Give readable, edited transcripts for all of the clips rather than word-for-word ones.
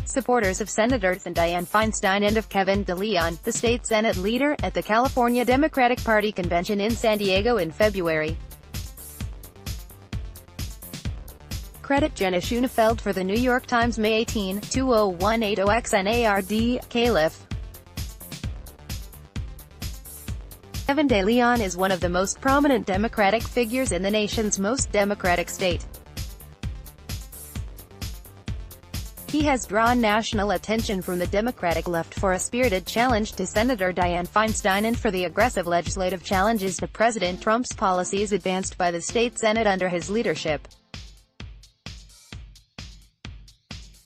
Supporters of Senators Dianne Feinstein and of Kevin de León, the state Senate leader, at the California Democratic Party convention in San Diego in February. CreditJenna Schoenefeld for the New York Times, May 18, 2018-XNARD, Calif. Kevin de León is one of the most prominent Democratic figures in the nation's most Democratic state. He has drawn national attention from the Democratic left for a spirited challenge to Senator Dianne Feinstein and for the aggressive legislative challenges to President Trump's policies advanced by the state Senate under his leadership.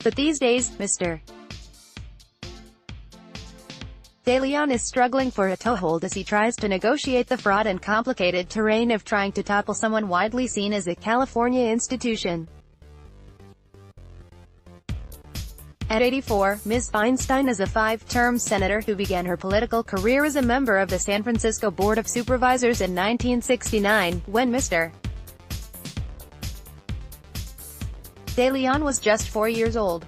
But these days, Mr. de León is struggling for a toehold as he tries to negotiate the fraught and complicated terrain of trying to topple someone widely seen as a California institution. At 84, Ms. Feinstein is a five-term senator who began her political career as a member of the San Francisco Board of Supervisors in 1969, when Mr. de León was just 4 years old.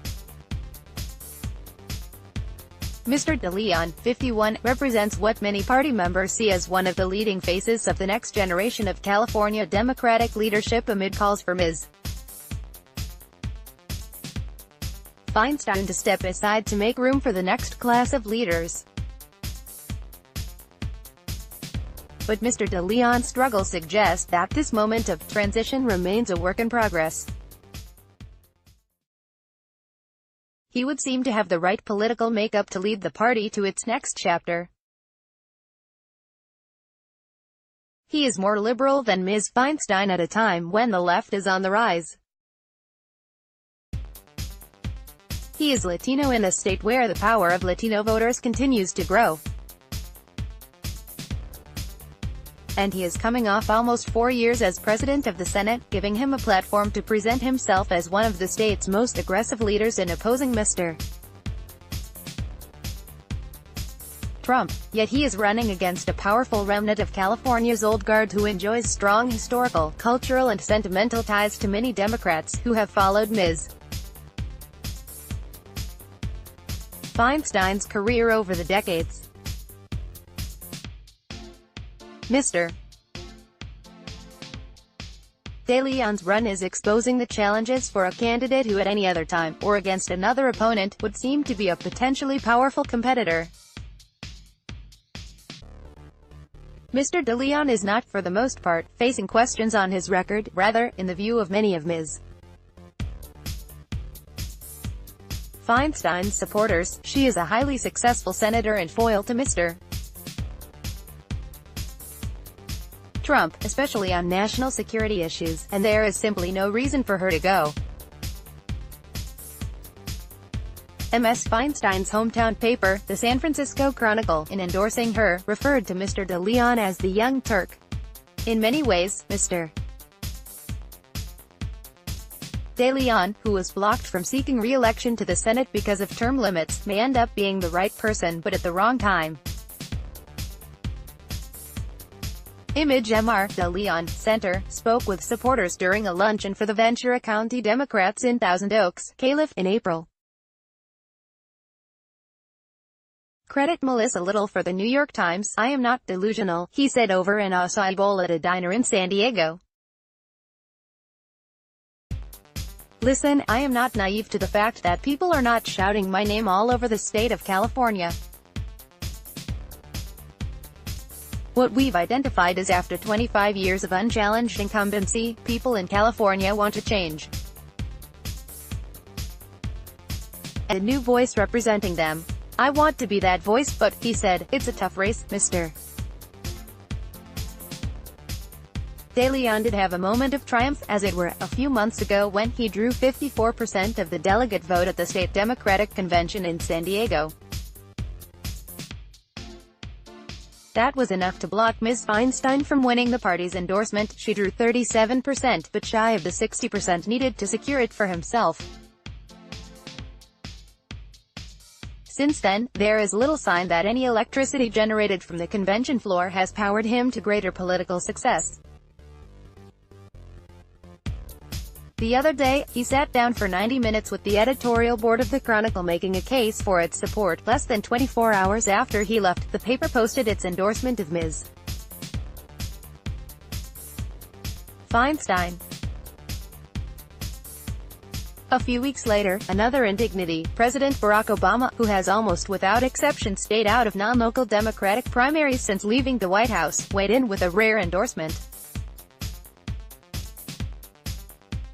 Mr. de León, 51, represents what many party members see as one of the leading faces of the next generation of California Democratic leadership amid calls for Ms. Feinstein to step aside to make room for the next class of leaders. But Mr. de León's struggle suggests that this moment of transition remains a work in progress. He would seem to have the right political makeup to lead the party to its next chapter. He is more liberal than Ms. Feinstein at a time when the left is on the rise. He is Latino in a state where the power of Latino voters continues to grow. And he is coming off almost 4 years as president of the Senate, giving him a platform to present himself as one of the state's most aggressive leaders in opposing Mr. Trump. Yet he is running against a powerful remnant of California's old guard who enjoys strong historical, cultural and sentimental ties to many Democrats, who have followed Ms. Feinstein's career over the decades. Mr. de León's run is exposing the challenges for a candidate who at any other time, or against another opponent, would seem to be a potentially powerful competitor. Mr. de León is not, for the most part, facing questions on his record, rather, in the view of many of Ms. Feinstein's supporters, she is a highly successful senator and foil to Mr. Trump, especially on national security issues, and there is simply no reason for her to go. Ms. Feinstein's hometown paper, the San Francisco Chronicle, in endorsing her, referred to Mr. de León as the Young Turk. In many ways, Mr. de León, who was blocked from seeking re-election to the Senate because of term limits, may end up being the right person, but at the wrong time. Image Mr. de León, Center, spoke with supporters during a luncheon for the Ventura County Democrats in Thousand Oaks, Calif, in April. Credit Melissa Little for the New York Times. "I am not delusional," he said over an acai bowl at a diner in San Diego. "Listen, I am not naive to the fact that people are not shouting my name all over the state of California. What we've identified is after 25 years of unchallenged incumbency, people in California want to change. And a new voice representing them. I want to be that voice, but," he said, "it's a tough race, Mr. De León did have a moment of triumph, as it were, a few months ago when he drew 54% of the delegate vote at the state Democratic convention in San Diego. That was enough to block Ms. Feinstein from winning the party's endorsement. She drew 37%, but shy of the 60% needed to secure it for himself. Since then, there is little sign that any electricity generated from the convention floor has powered him to greater political success. The other day, he sat down for 90 minutes with the editorial board of the Chronicle, making a case for its support. Less than 24 hours after he left, the paper posted its endorsement of Ms. Feinstein. A few weeks later, another indignity, President Barack Obama, who has almost without exception stayed out of non-local Democratic primaries since leaving the White House, weighed in with a rare endorsement.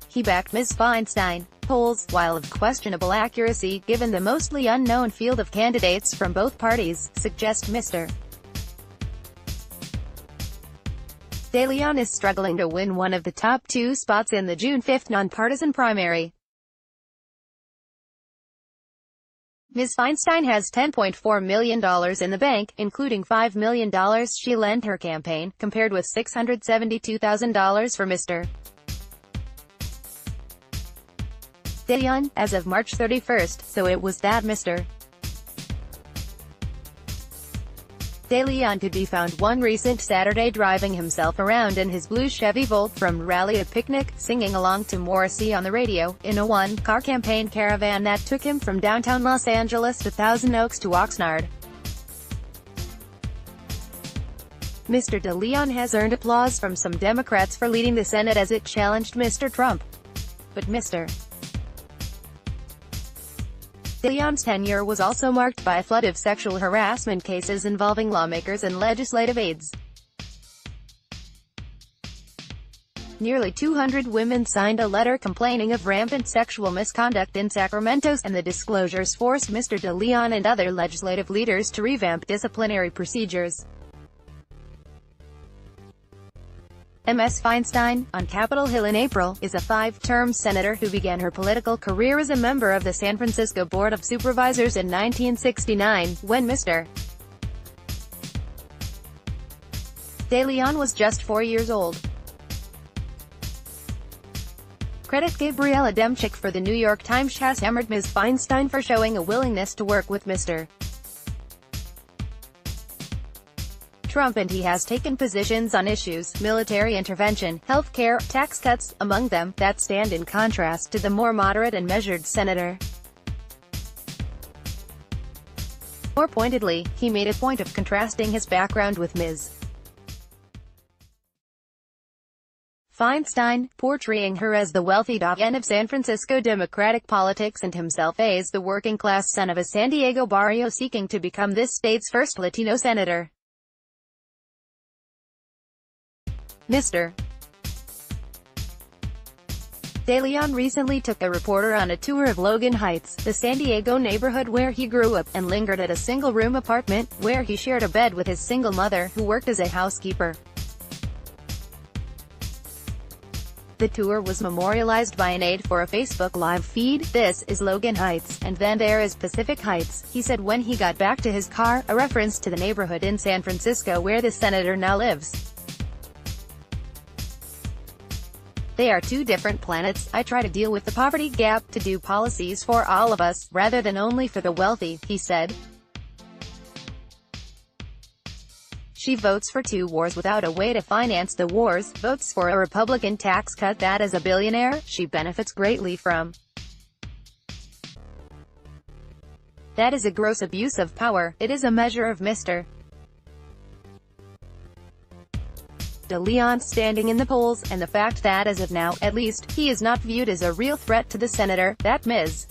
He backed Ms. Feinstein. Polls, while of questionable accuracy given the mostly unknown field of candidates from both parties, suggest Mr. De León is struggling to win one of the top two spots in the June 5 nonpartisan primary. Ms. Feinstein has $10.4 million in the bank, including $5 million she lent her campaign, compared with $672,000 for Mr. De León, as of March 31, so it was that Mr. De León could be found one recent Saturday driving himself around in his blue Chevy Volt from rally to picnic, singing along to Morrissey on the radio, in a one-car campaign caravan that took him from downtown Los Angeles to Thousand Oaks to Oxnard. Mr. De León has earned applause from some Democrats for leading the Senate as it challenged Mr. Trump. But Mr. De León's tenure was also marked by a flood of sexual harassment cases involving lawmakers and legislative aides. Nearly 200 women signed a letter complaining of rampant sexual misconduct in Sacramento, and the disclosures forced Mr. De León and other legislative leaders to revamp disciplinary procedures. Ms. Feinstein, on Capitol Hill in April, is a five-term senator who began her political career as a member of the San Francisco Board of Supervisors in 1969, when Mr. De León was just 4 years old. Credit Gabriela Demchik for the New York Times has hammered Ms. Feinstein for showing a willingness to work with Mr. Trump, and he has taken positions on issues, military intervention, health care, tax cuts, among them, that stand in contrast to the more moderate and measured senator. More pointedly, he made a point of contrasting his background with Ms. Feinstein, portraying her as the wealthy Dianne of San Francisco Democratic politics and himself as the working-class son of a San Diego barrio seeking to become this state's first Latino senator. Mr. De León recently took a reporter on a tour of Logan Heights, the San Diego neighborhood where he grew up, and lingered at a single-room apartment, where he shared a bed with his single mother, who worked as a housekeeper. The tour was memorialized by an aide for a Facebook Live feed. "This is Logan Heights, and then there is Pacific Heights," he said when he got back to his car, a reference to the neighborhood in San Francisco where the senator now lives. "They are two different planets. I try to deal with the poverty gap, to do policies for all of us, rather than only for the wealthy," he said. She votes for two wars without a way to finance the wars, votes for a Republican tax cut that, as a billionaire, she benefits greatly from. "That is a gross abuse of power. It is a measure of Mr. De León standing in the polls, and the fact that, as of now, at least, he is not viewed as a real threat to the senator, that Ms.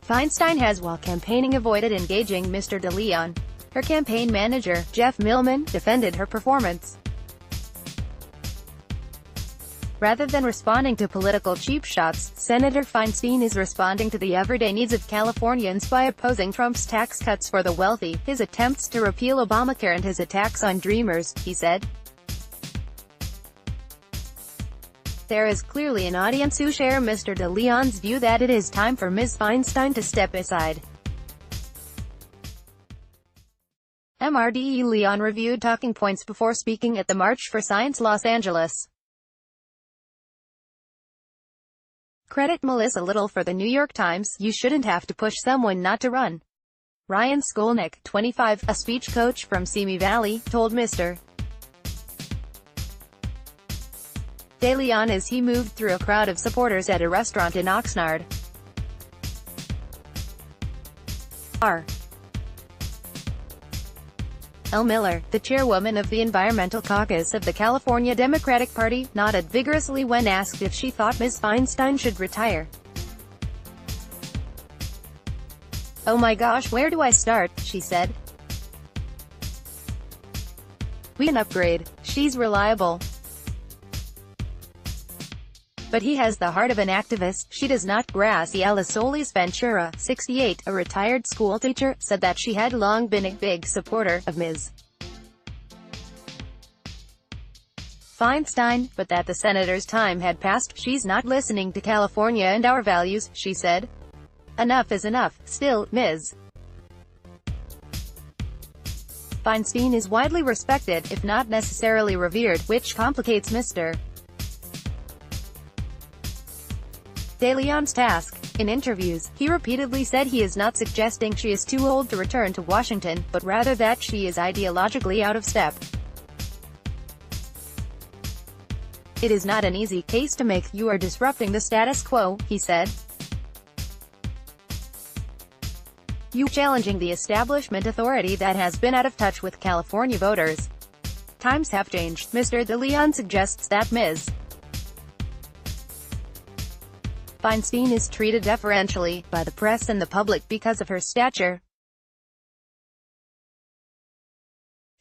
Feinstein has, while campaigning, avoided engaging Mr. De León. Her campaign manager, Jeff Millman, defended her performance. Rather than responding to political cheap shots, Senator Feinstein is responding to the everyday needs of Californians by opposing Trump's tax cuts for the wealthy, his attempts to repeal Obamacare, and his attacks on Dreamers, he said. "There is clearly an audience who share Mr. De León's view that it is time for Ms. Feinstein to step aside." Mr. De León reviewed talking points before speaking at the March for Science Los Angeles. Credit Melissa Little for the New York Times. "You shouldn't have to push someone not to run." Ryan Skolnick, 25, a speech coach from Simi Valley, told Mr. de León as he moved through a crowd of supporters at a restaurant in Oxnard. R. L. Miller, the chairwoman of the Environmental Caucus of the California Democratic Party, nodded vigorously when asked if she thought Ms. Feinstein should retire. "Oh my gosh, where do I start?" she said. "We can upgrade. She's reliable. But he has the heart of an activist, she does not." Graciela Solis Ventura, 68, a retired schoolteacher, said that she had long been a big supporter of Ms. Feinstein, but that the senator's time had passed. "She's not listening to California and our values," she said. "Enough is enough." Still, Ms. Feinstein is widely respected, if not necessarily revered, which complicates Mr. de León's task. In interviews, he repeatedly said he is not suggesting she is too old to return to Washington, but rather that she is ideologically out of step. "It is not an easy case to make. You are disrupting the status quo," he said. "You challenging the establishment authority that has been out of touch with California voters. Times have changed." Mr. de León suggests that Ms. Feinstein is treated deferentially by the press and the public because of her stature.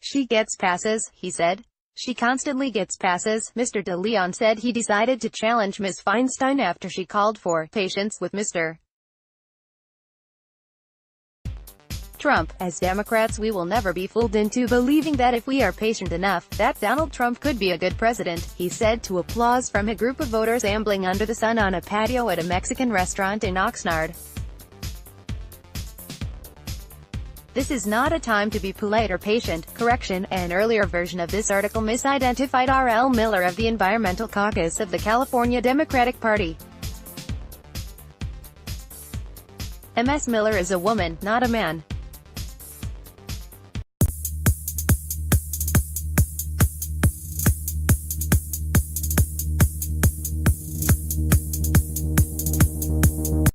"She gets passes," he said. "She constantly gets passes." Mr. de León said he decided to challenge Ms. Feinstein after she called for patience with Mr. Trump. "As Democrats, we will never be fooled into believing that if we are patient enough, that Donald Trump could be a good president," he said to applause from a group of voters ambling under the sun on a patio at a Mexican restaurant in Oxnard. "This is not a time to be polite or patient." Correction, an earlier version of this article misidentified R. L. Miller of the Environmental Caucus of the California Democratic Party. Ms. Miller is a woman, not a man.